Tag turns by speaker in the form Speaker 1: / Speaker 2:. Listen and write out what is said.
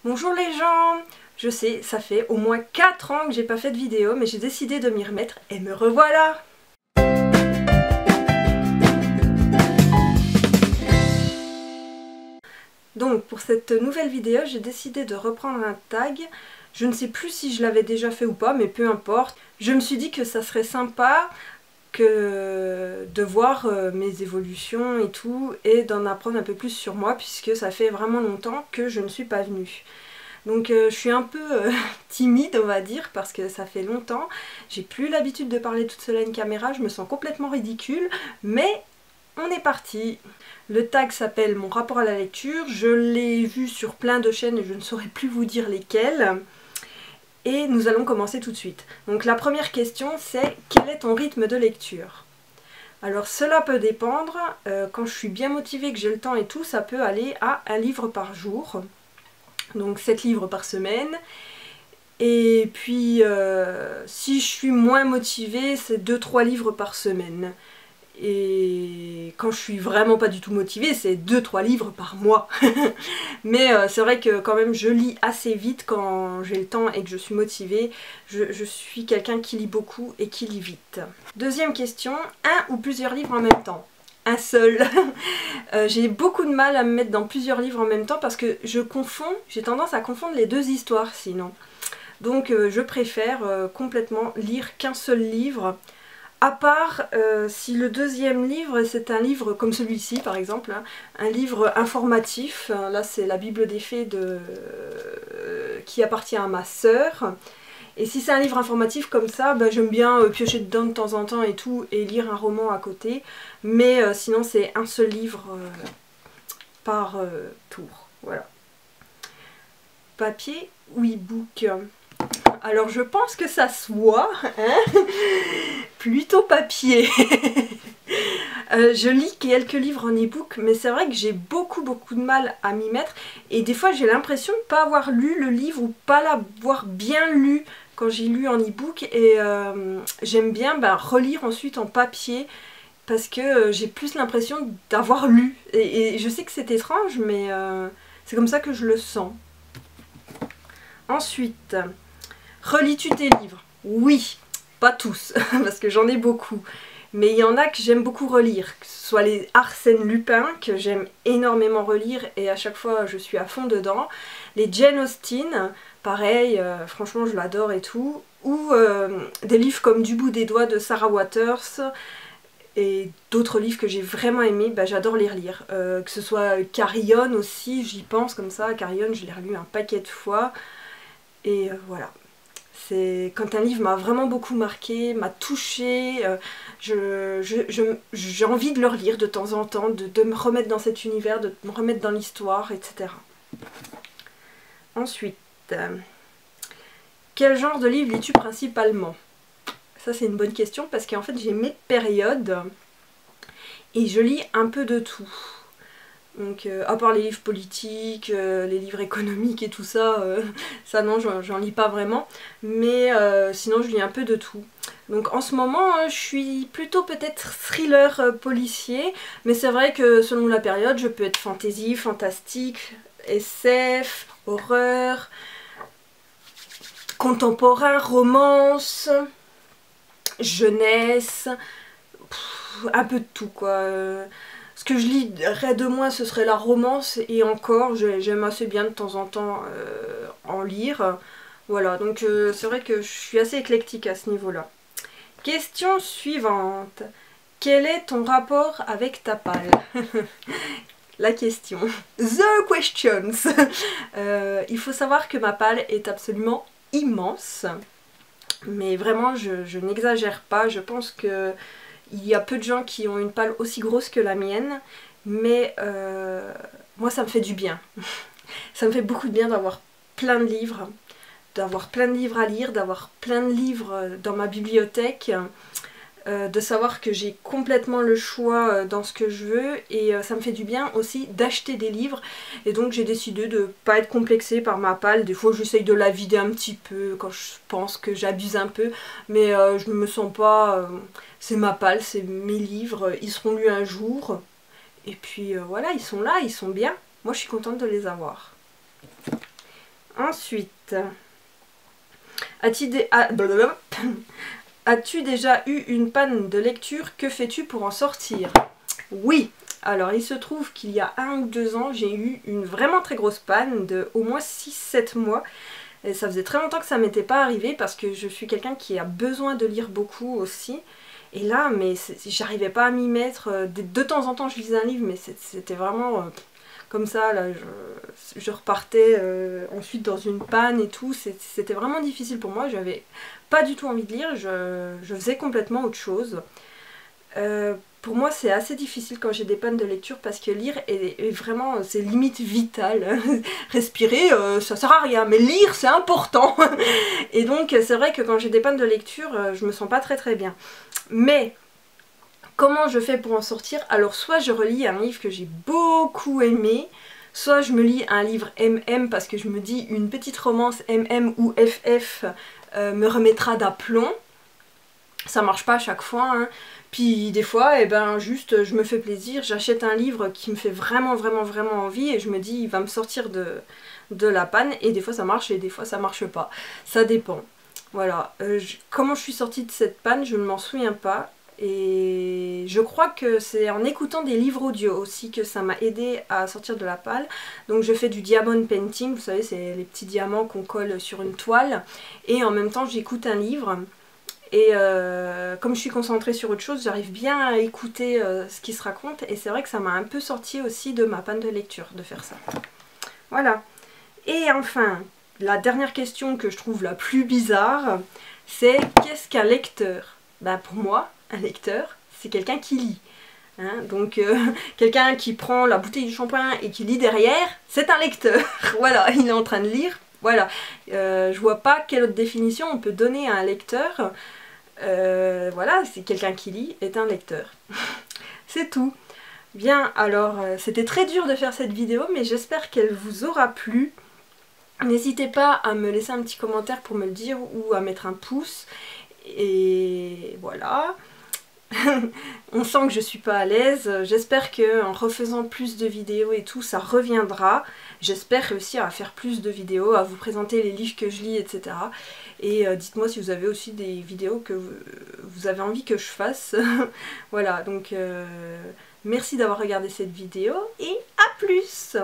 Speaker 1: Bonjour les gens! Je sais, ça fait au moins 4 ans que j'ai pas fait de vidéo, mais j'ai décidé de m'y remettre et me revoilà! Donc pour cette nouvelle vidéo, j'ai décidé de reprendre un tag. Je ne sais plus si je l'avais déjà fait ou pas, mais peu importe. Je me suis dit que ça serait sympa de voir mes évolutions et tout, et d'en apprendre un peu plus sur moi, puisque ça fait vraiment longtemps que je ne suis pas venue. Donc je suis un peu timide, on va dire, parce que ça fait longtemps. J'ai plus l'habitude de parler toute seule à une caméra, je me sens complètement ridicule, mais on est parti. Le tag s'appelle Mon rapport à la lecture, je l'ai vu sur plein de chaînes et je ne saurais plus vous dire lesquelles. Et nous allons commencer tout de suite. Donc la première question c'est: quel est ton rythme de lecture? Alors cela peut dépendre, quand je suis bien motivée, que j'ai le temps et tout, ça peut aller à 1 livre par jour. Donc 7 livres par semaine. Et puis si je suis moins motivée, c'est 2-3 livres par semaine. Et quand je suis vraiment pas du tout motivée, c'est 2-3 livres par mois. Mais c'est vrai que quand même je lis assez vite quand j'ai le temps et que je suis motivée. Je suis quelqu'un qui lit beaucoup et qui lit vite. Deuxième question, 1 ou plusieurs livres en même temps? Un seul. J'ai beaucoup de mal à me mettre dans plusieurs livres en même temps parce que j'ai tendance à confondre les deux histoires sinon. Donc je préfère complètement lire qu'un seul livre. À part si le deuxième livre c'est un livre comme celui-ci par exemple, hein, un livre informatif, là c'est la Bible des Fées qui appartient à ma sœur. Et si c'est un livre informatif comme ça, bah, j'aime bien piocher dedans de temps en temps et tout, et lire un roman à côté. Mais sinon c'est un seul livre par tour, voilà. Papier ou e-book? Alors je pense que ça se voit, hein. Plutôt papier. Je lis quelques livres en e-book, mais c'est vrai que j'ai beaucoup de mal à m'y mettre. Et des fois j'ai l'impression de ne pas avoir lu le livre ou pas l'avoir bien lu quand j'ai lu en e-book. Et j'aime bien relire ensuite en papier parce que j'ai plus l'impression d'avoir lu. Et je sais que c'est étrange, mais c'est comme ça que je le sens. Ensuite, relis-tu tes livres? Oui, pas tous, parce que j'en ai beaucoup. Mais il y en a que j'aime beaucoup relire, que ce soit les Arsène Lupin, que j'aime énormément relire, et à chaque fois je suis à fond dedans. Les Jane Austen, pareil, franchement je l'adore et tout. Ou des livres comme Du bout des doigts de Sarah Waters, et d'autres livres que j'ai vraiment aimés, j'adore les relire. Que ce soit Carry On aussi, j'y pense comme ça, Carry On je l'ai relu un paquet de fois. Et voilà. C'est quand un livre m'a vraiment beaucoup marqué, m'a touchée, j'ai envie de le relire de temps en temps, de me remettre dans cet univers, de me remettre dans l'histoire, etc. Ensuite, quel genre de livre lis-tu principalement? Ça c'est une bonne question parce qu'en fait j'ai mes périodes et je lis un peu de tout. Donc à part les livres politiques, les livres économiques et tout ça, ça non, j'en lis pas vraiment. Mais sinon je lis un peu de tout. Donc en ce moment, je suis plutôt peut-être thriller policier. Mais c'est vrai que selon la période, je peux être fantasy, fantastique, SF, horreur, contemporain, romance, jeunesse, un peu de tout quoi. Ce que je lirais de moins ce serait la romance, et encore j'aime assez bien de temps en temps en lire. Voilà, donc c'est vrai que je suis assez éclectique à ce niveau là. Question suivante: quel est ton rapport avec ta palle? La question. The questions. Il faut savoir que ma palle est absolument immense. Mais vraiment je n'exagère pas, je pense que il y a peu de gens qui ont une palle aussi grosse que la mienne, mais moi ça me fait du bien. Ça me fait beaucoup de bien d'avoir plein de livres, à lire, d'avoir plein de livres dans ma bibliothèque, de savoir que j'ai complètement le choix dans ce que je veux, et ça me fait du bien aussi d'acheter des livres. Et donc j'ai décidé de pas être complexée par ma palle. Des fois j'essaye de la vider un petit peu quand je pense que j'abuse un peu, mais je ne me sens pas... c'est ma palle, c'est mes livres, ils seront lus un jour. Et puis voilà, ils sont là, ils sont bien. Moi je suis contente de les avoir. Ensuite, as-tu déjà eu une panne de lecture? Que fais-tu pour en sortir? Oui, alors il se trouve qu'il y a 1 ou 2 ans, j'ai eu une vraiment très grosse panne de au moins 6-7 mois. Et ça faisait très longtemps que ça m'était pas arrivé parce que je suis quelqu'un qui a besoin de lire beaucoup aussi. Et là, mais j'arrivais pas à m'y mettre. De temps en temps, je lisais un livre, mais c'était vraiment comme ça. Là, je repartais ensuite dans une panne et tout. C'était vraiment difficile pour moi. J'avais pas du tout envie de lire. Je faisais complètement autre chose. Pour moi, c'est assez difficile quand j'ai des pannes de lecture parce que lire est vraiment, c'est limite vital. Respirer, ça sert à rien, mais lire, c'est important. Et donc, c'est vrai que quand j'ai des pannes de lecture, je me sens pas très très bien. Mais, comment je fais pour en sortir? Alors, soit je relis un livre que j'ai beaucoup aimé, soit je me lis un livre MM parce que je me dis une petite romance MM ou FF me remettra d'aplomb. Ça marche pas à chaque fois, hein. Puis des fois, juste je me fais plaisir, j'achète un livre qui me fait vraiment envie et je me dis il va me sortir de la panne, et des fois ça marche et des fois ça marche pas. Ça dépend. Voilà. Comment je suis sortie de cette panne, je ne m'en souviens pas. Et je crois que c'est en écoutant des livres audio aussi que ça m'a aidé à sortir de la panne. Donc je fais du diamond painting, vous savez c'est les petits diamants qu'on colle sur une toile. Et en même temps j'écoute un livre. Et comme je suis concentrée sur autre chose, j'arrive bien à écouter ce qui se raconte. Et c'est vrai que ça m'a un peu sorti aussi de ma panne de lecture de faire ça. Voilà. Et enfin, la dernière question que je trouve la plus bizarre, c'est qu'est-ce qu'un lecteur? Ben pour moi, un lecteur, c'est quelqu'un qui lit. Hein, donc quelqu'un qui prend la bouteille de shampoing et qui lit derrière, c'est un lecteur. Voilà, il est en train de lire. Voilà, je vois pas quelle autre définition on peut donner à un lecteur. Voilà, c'est quelqu'un qui lit est un lecteur. C'est tout. Bien, alors c'était très dur de faire cette vidéo, mais j'espère qu'elle vous aura plu. N'hésitez pas à me laisser un petit commentaire pour me le dire ou à mettre un pouce. Et voilà. On sent que je suis pas à l'aise. J'espère qu'en refaisant plus de vidéos et tout, ça reviendra. J'espère réussir à faire plus de vidéos, à vous présenter les livres que je lis, etc. Et dites-moi si vous avez aussi des vidéos que vous avez envie que je fasse. Voilà, donc merci d'avoir regardé cette vidéo et à plus!